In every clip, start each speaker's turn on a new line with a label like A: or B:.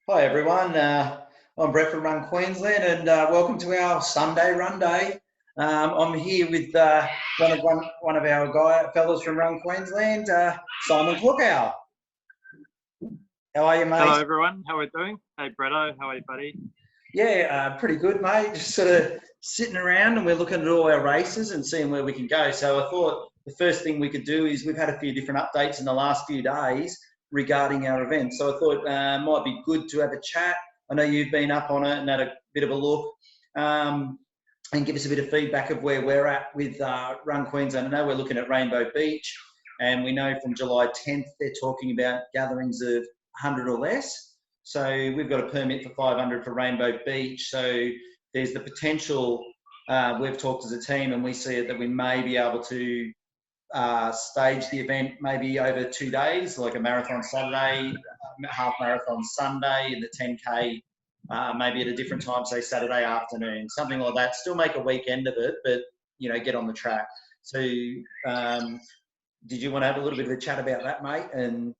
A: Hi everyone, I'm Brett from Run Queensland and welcome to our Sunday Runday. I'm here with one of our fellas from Run Queensland, Simon Kluckow. How are you, mate?
B: Hello everyone, how are we doing? Hey Bretto, how are you, buddy?
A: Yeah, pretty good, mate. Just sort of sitting around and we're looking at all our races and seeing where we can go. So I thought the first thing we could do is we've had a few different updates in the last few days regarding our event. So I thought it might be good to have a chat. I know you've been up on it and had a bit of a look and give us a bit of feedback of where we're at with Run Queensland. I know we're looking at Rainbow Beach and we know from July 10th they're talking about gatherings of 100 or less. So we've got a permit for 500 for Rainbow Beach. So there's the potential, we've talked as a team and we see it that we may be able to stage the event maybe over 2 days, like a marathon Saturday, half marathon Sunday, and the 10K maybe at a different time, say Saturday afternoon, something like that. Still make a weekend of it, but get on the track. So did you want to have a little bit of a chat about that, mate, and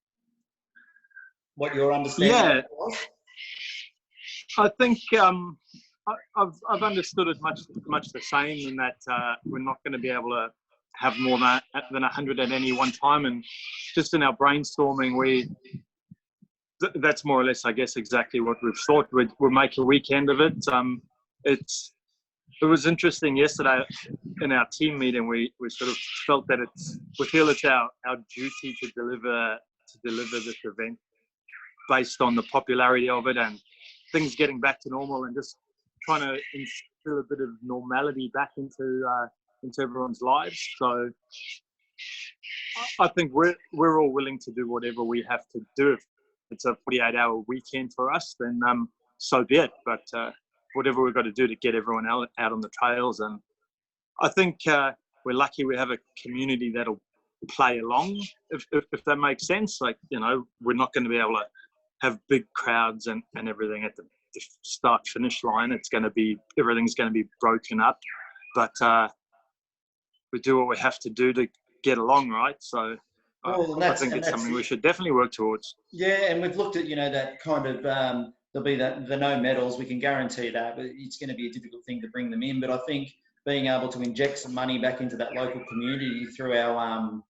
A: what your understanding was?
B: I think I've understood it much the same in that we're not going to be able to have more than 100 at any one time, and just in our brainstorming that's more or less, I guess, exactly what we've thought. We'll make a weekend of it. It was interesting yesterday in our team meeting. We sort of felt that we feel it's our duty to deliver this event based on the popularity of it and things getting back to normal and just trying to instill a bit of normality back into everyone's lives. So I think we're all willing to do whatever we have to do. If it's a 48-hour weekend for us, then so be it. But whatever we've got to do to get everyone out on the trails. And I think we're lucky we have a community that'll play along, if that makes sense. Like, we're not going to be able to have big crowds and everything at the start-finish line. Everything's going to be broken up. But we do what we have to do to get along, right? So I think it's something we should definitely work towards.
A: Yeah, and we've looked at, that kind of, there'll be the no medals, we can guarantee that, but it's going to be a difficult thing to bring them in. But I think being able to inject some money back into that local community through our,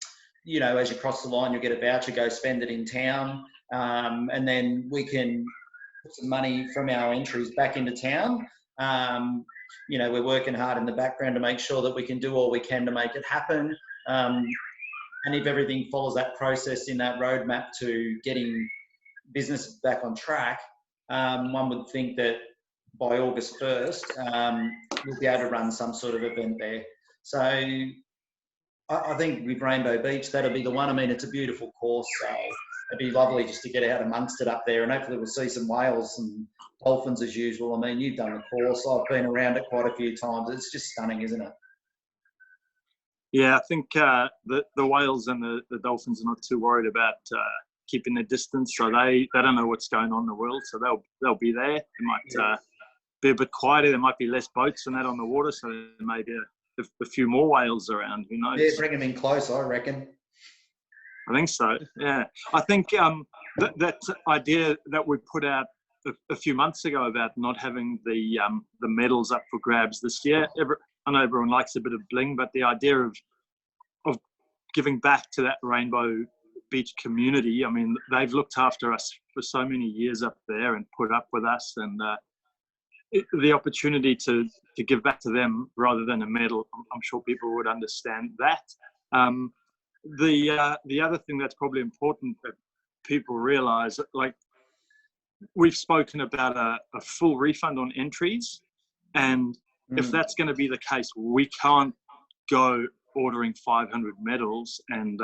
A: as you cross the line, you'll get a voucher, go spend it in town, and then we can put some money from our entries back into town. We're working hard in the background to make sure that we can do all we can to make it happen. And if everything follows that process in that roadmap to getting business back on track, one would think that by August 1st, we'll be able to run some sort of event there. So I think with Rainbow Beach, that'll be the one. I mean, it's a beautiful course, so it'd be lovely just to get out amongst it up there, and hopefully we'll see some whales and dolphins as usual. I mean, you've done the course. I've been around it quite a few times. It's just stunning, isn't it?
B: Yeah, I think the whales and the dolphins are not too worried about keeping their distance, so they don't know what's going on in the world, so they'll be there. It might be a bit quieter. There might be less boats and that on the water, so there may be a few more whales around. Who knows?
A: Yeah, bring them in close, I reckon.
B: I think so. Yeah, I think that idea that we put out a few months ago about not having the medals up for grabs this year. I know everyone likes a bit of bling, but the idea of giving back to that Rainbow Beach community, I mean, they've looked after us for so many years up there and put up with us, and the opportunity to give back to them rather than a medal, I'm sure people would understand that. The other thing that's probably important that people realise, like, we've spoken about a full refund on entries, and if that's going to be the case, we can't go ordering 500 medals and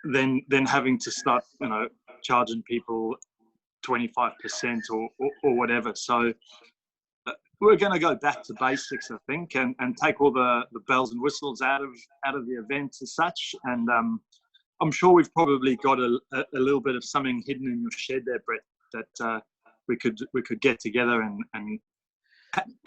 B: then having to start, charging people 25% or whatever. So we're going to go back to basics, I think, and take all the bells and whistles out of the event as such. And I'm sure we've probably got a little bit of something hidden in your shed there, Brett, that we could get together and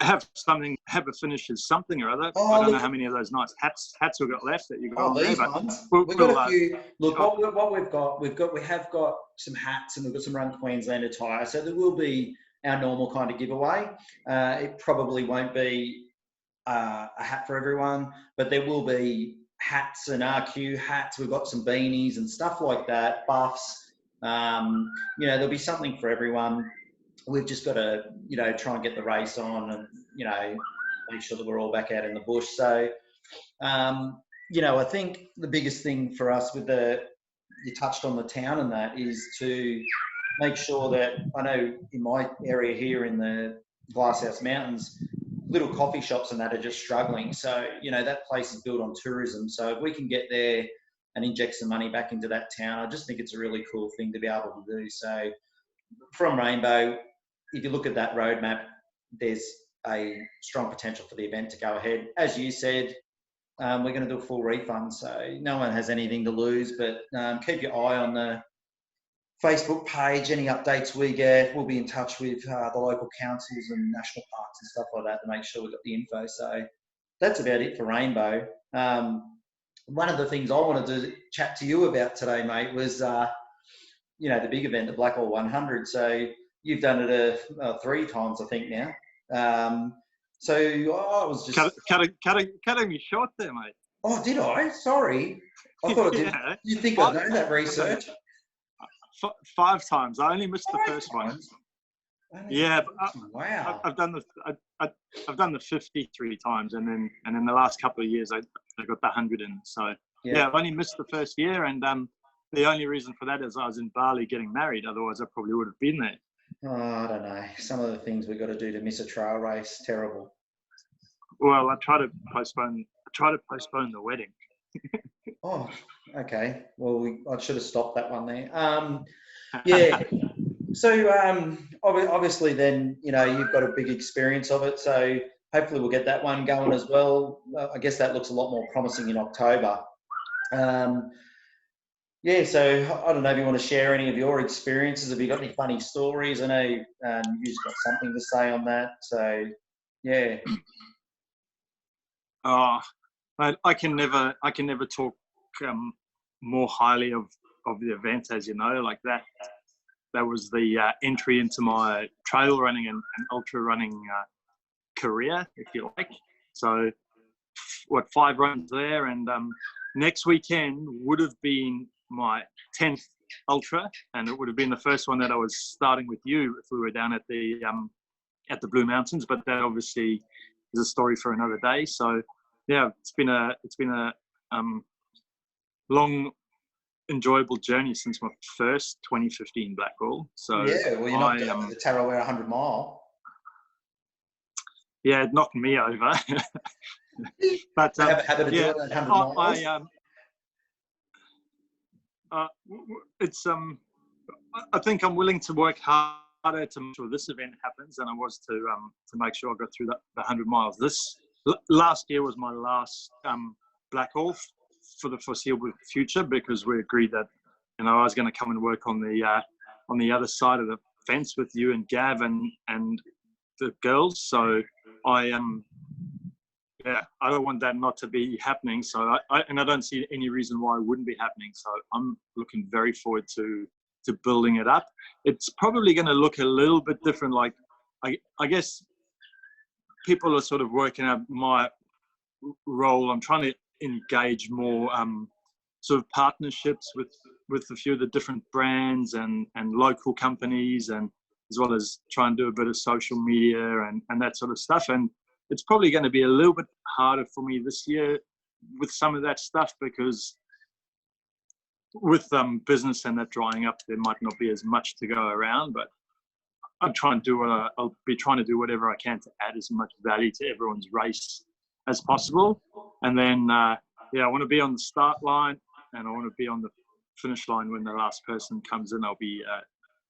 B: have a finish as something or other.
A: Oh,
B: I don't know
A: look,
B: how many of those nice hats we've got left that you got
A: oh,
B: on there,
A: these
B: but
A: ones.
B: we'll,
A: We've got
B: we'll
A: a few. Look,
B: oh,
A: what we have got some hats and we've got some Run Queensland attire. So there will be our normal kind of giveaway. It probably won't be a hat for everyone, but there will be hats and RQ hats. We've got some beanies and stuff like that, buffs. There'll be something for everyone. We've just got to, try and get the race on and, make sure that we're all back out in the bush. So, I think the biggest thing for us you touched on the town and that is to make sure that, I know in my area here in the Glasshouse Mountains, little coffee shops and that are just struggling. So, that place is built on tourism. So if we can get there and inject some money back into that town, I just think it's a really cool thing to be able to do. So from Rainbow, if you look at that roadmap, there's a strong potential for the event to go ahead. As you said, we're going to do a full refund, so no one has anything to lose, but keep your eye on the Facebook page. Any updates we get, we'll be in touch with the local councils and national parks and stuff like that to make sure we've got the info. So that's about it for Rainbow. One of the things I wanted to chat to you about today, mate, was the big event, the Blackall 100. So you've done it 3 times, I think, now. So I was just
B: cutting me short there, mate.
A: Oh, did I? Sorry, I thought I did.
B: Yeah.
A: You think I know that research?
B: 5 times. I only missed the first one. Yeah,
A: wow.
B: I've done the 53 times, and then the last couple of years I got the 100 in. So yeah, I've only missed the first year, and the only reason for that is I was in Bali getting married. Otherwise, I probably would have been there.
A: Oh, I don't know. Some of the things we've got to do to miss a trail race, terrible.
B: Well, I try to postpone the wedding.
A: Oh, okay. Well, I should have stopped that one there. Yeah. So obviously, then you've got a big experience of it. So hopefully, we'll get that one going as well. I guess that looks a lot more promising in October. Yeah, so I don't know if you want to share any of your experiences. Have you got any funny stories? I know you've got something to say on that. So, yeah.
B: Oh, I can never talk more highly of the event, as you know, like that. That was the entry into my trail running and ultra running career, if you like. So, 5 runs there, and next weekend would have been my 10th ultra, and it would have been the first one that I was starting with you if we were down at the Blue Mountains. But that obviously is a story for another day. So yeah, it's been a long, enjoyable journey since my first 2015 Blackall. So
A: yeah, well, you're not doing the Tarawera 100 mile.
B: Yeah, it knocked me over. But
A: have a habit of doing that 100 miles.
B: I think I'm willing to work harder to make sure this event happens than I was to make sure I got through the 100 miles. Last year was my last Blackall for the foreseeable future, because we agreed that I was going to come and work on the other side of the fence with you and Gav and the girls. So I don't want that not to be happening. So I don't see any reason why it wouldn't be happening. So I'm looking very forward to building it up. It's probably going to look a little bit different. Like I guess people are sort of working out my role. I'm trying to engage more sort of partnerships with a few of the different brands and local companies, and as well as try and do a bit of social media and that sort of stuff. And it's probably going to be a little bit harder for me this year with some of that stuff, because with business and that drying up, there might not be as much to go around. But I'll be trying to do whatever I can to add as much value to everyone's race as possible. And then, I want to be on the start line, and I want to be on the finish line when the last person comes in. I'll be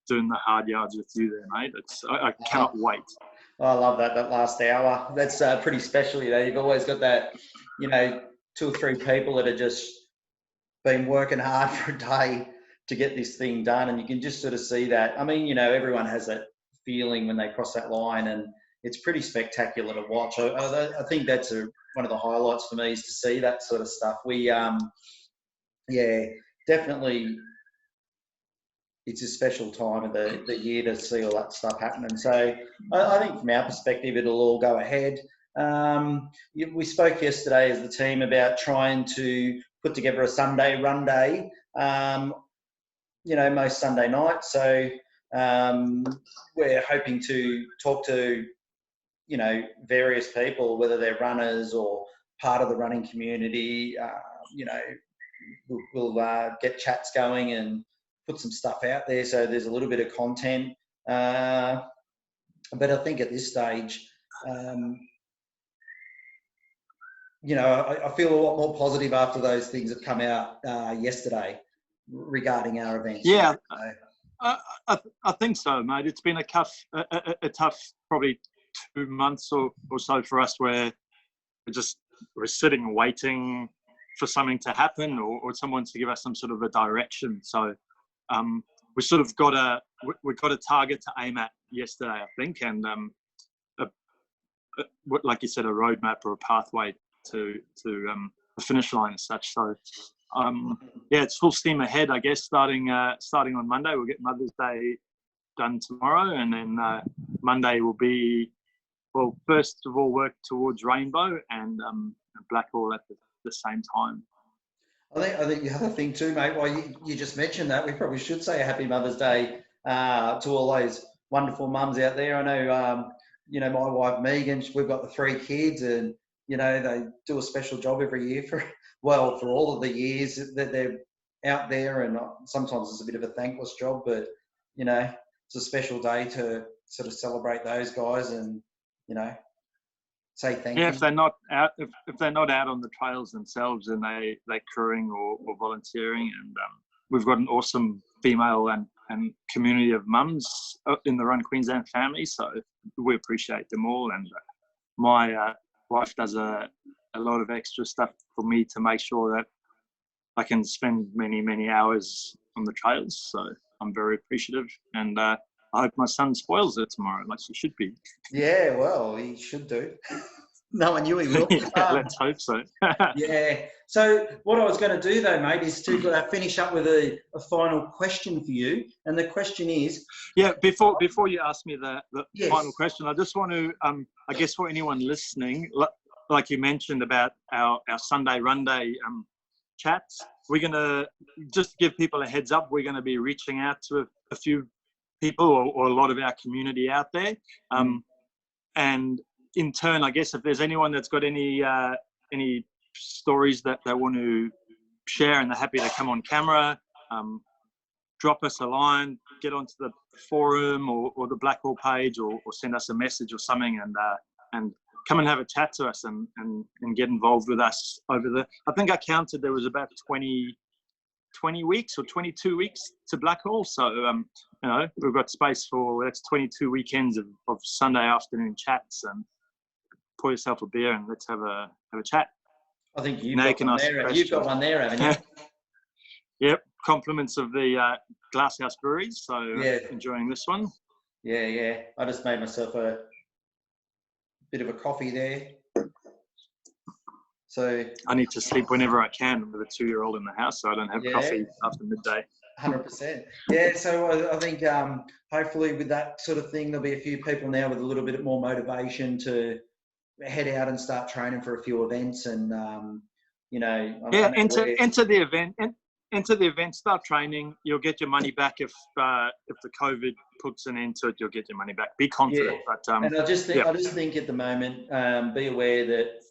B: doing the hard yards with you there, mate. I cannot wait.
A: I love that last hour. That's pretty special. You've always got that, 2 or 3 people that are just been working hard for a day to get this thing done, and you can just sort of see that. I mean, everyone has that feeling when they cross that line, and it's pretty spectacular to watch. I think that's one of the highlights for me, is to see that sort of stuff. We, yeah, definitely, it's a special time of the year to see all that stuff happening. So I think from our perspective, it'll all go ahead. We spoke yesterday as the team about trying to put together a Sunday Runday, most Sunday nights. So we're hoping to talk to, various people, whether they're runners or part of the running community. We'll get chats going and put some stuff out there, so there's a little bit of content. But I think at this stage, I feel a lot more positive after those things have come out yesterday regarding our events.
B: Yeah, I think so, mate. It's been a tough probably 2 months or so for us, where we're sitting waiting for something to happen or someone to give us some sort of a direction. So we sort of got a target to aim at yesterday, I think, and like you said, a roadmap or a pathway to the finish line and such. So it's full steam ahead, I guess. Starting on Monday, we'll get Mother's Day done tomorrow, and then Monday will be, well, first of all, work towards Rainbow and Blackall at the same time.
A: I think the other thing too, mate, while you just mentioned that, we probably should say a happy Mother's Day to all those wonderful mums out there. I know, my wife Megan, we've got the 3 kids, and they do a special job every year for all of the years that they're out there, and sometimes it's a bit of a thankless job, but it's a special day to sort of celebrate those guys and say thank you.
B: Yeah, if they're not out, if they're not out on the trails themselves, and they're crewing or volunteering, and we've got an awesome female and community of mums in the Run Queensland family, so we appreciate them all. And my wife does a lot of extra stuff for me to make sure that I can spend many hours on the trails. So I'm very appreciative, and I hope my son spoils it tomorrow, like he should be.
A: Yeah, well, he should do. No one knew he will.
B: Let's hope so.
A: Yeah. So what I was going to do, though, mate, is to finish up with a final question for you. And the question is...
B: Yeah, before you ask me the
A: yes.
B: final question, I just want to, I guess for anyone listening, like you mentioned about our Sunday Runday chats, we're going to just give people a heads up. We're going to be reaching out to a few people or a lot of our community out there. And in turn, I guess if there's anyone that's got any stories that they want to share and they're happy to come on camera, drop us a line, get onto the forum or the Blackall page, or send us a message or something, and come and have a chat to us and get involved with us over I think I counted there was about 20 weeks or 22 weeks to Blackall. So, we've got space for, that's 22 weekends of Sunday afternoon chats, and pour yourself a beer and let's have a chat.
A: I think you've got one there, haven't you?
B: Yep. Compliments of the Glasshouse Breweries. So
A: yeah.
B: Enjoying this one.
A: Yeah. I just made myself a bit of a coffee there. So
B: I need to sleep whenever I can with a 2-year-old in the house, so I don't have coffee after midday.
A: 100%. Yeah, so I think hopefully with that sort of thing, there'll be a few people now with a little bit more motivation to head out and start training for a few events, and
B: enter the event, start training. You'll get your money back if the COVID puts an end to it. You'll get your money back. Be confident.
A: Yeah.
B: But
A: and I just think at the moment, be aware that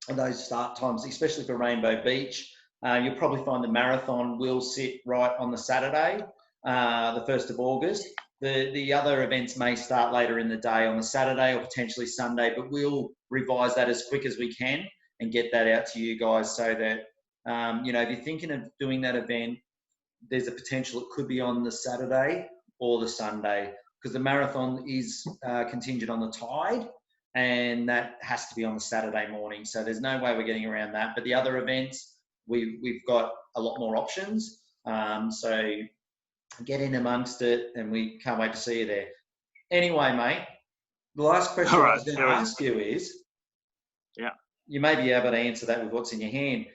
A: those start times, especially for Rainbow Beach, you'll probably find the marathon will sit right on the Saturday, the 1st of August. The other events may start later in the day on the Saturday or potentially Sunday, but we'll revise that as quick as we can and get that out to you guys, so that, if you're thinking of doing that event, there's a potential it could be on the Saturday or the Sunday, because the marathon is contingent on the tide, and that has to be on the Saturday morning. So there's no way we're getting around that. But the other events, we've got a lot more options. So get in amongst it, and we can't wait to see you there. Anyway, mate, The last question
B: All
A: I
B: right,
A: was going to
B: there we go.
A: ask you is,
B: Yeah.
A: you may be able to answer that with what's in your hand.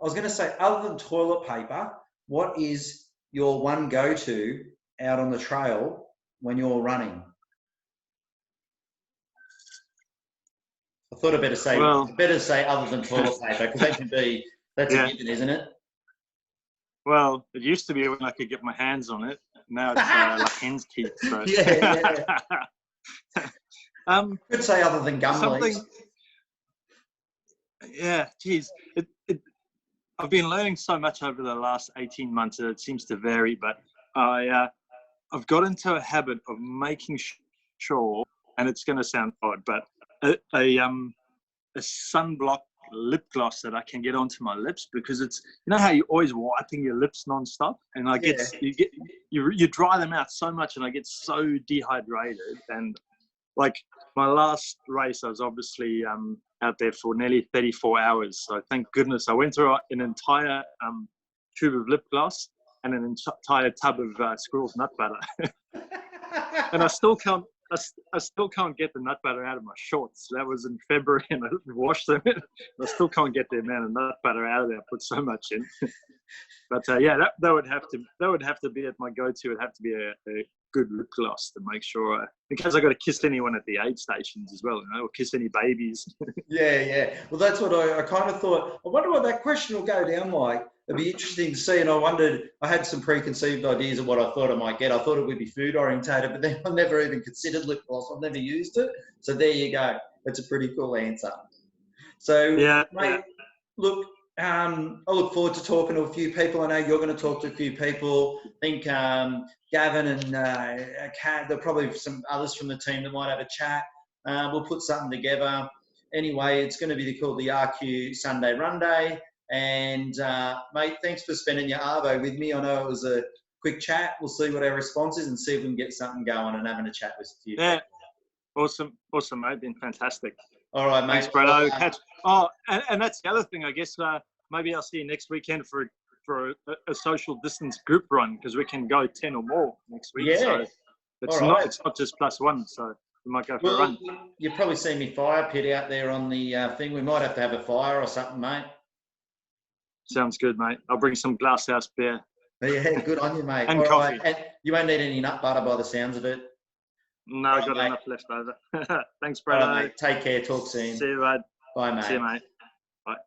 A: I was going to say, other than toilet paper, what is your one go-to out on the trail when you're running? I thought I'd better say other than toilet paper, because that's
B: Yeah.
A: a given, isn't it?
B: Well, it used to be when I could get my hands on it. Now it's like hen's teeth. So.
A: Yeah. Could say other than gum
B: Something.
A: leaves.
B: Yeah, geez. I've been learning so much over the last 18 months that it seems to vary, but I've got into a habit of making sure, and it's going to sound odd, but a sunblock lip gloss that I can get onto my lips, because it's, you know how you're always wiping your lips nonstop, and you dry them out so much, and I get so dehydrated. And like my last race, I was obviously out there for nearly 34 hours. So thank goodness I went through an entire tube of lip gloss and an entire tub of squirrel's nut butter. And I still can't get the nut butter out of my shorts. That was in February, and I washed them. I still can't get the amount of nut butter out of there. I put so much in. But yeah, that would have to be at my go-to. It'd have to be a good lip gloss to make sure, in case I got to kiss anyone at the aid stations as well, you know, or kiss any babies.
A: Yeah. Well, that's what I kind of thought. I wonder what that question will go down like. It'd be interesting to see. And I had some preconceived ideas of what I thought I might get. I thought it would be food orientated, but then I never even considered lip gloss. I've never used it. So there you go. That's a pretty cool answer. So, mate, look, I look forward to talking to a few people. I know you're going to talk to a few people. I think Gavin and Kat, there are probably some others from the team that might have a chat. We'll put something together. Anyway, it's going to be called the RQ Sunday Runday. And, mate, thanks for spending your arvo with me. I know it was a quick chat. We'll see what our response is and see if we can get something going and having a chat with a few people.
B: Awesome, mate. Been fantastic.
A: All right, mate.
B: Thanks, Brado. And that's the other thing, I guess. Maybe I'll see you next weekend for a social distance group run, because we can go 10 or more next week.
A: Yeah.
B: So it's not just +1. So we might go for a run.
A: You've probably seen me fire pit out there on the thing. We might have to have a fire or something, mate.
B: Sounds good, mate. I'll bring some glasshouse beer.
A: Yeah, good on you, mate.
B: And coffee.
A: Right. And you won't need any nut butter by the sounds of it.
B: No, I've got enough left over. Thanks, Brado.
A: Right, mate. Take care. Talk soon.
B: See you, bud.
A: Bye, mate.
B: See you, mate. Bye.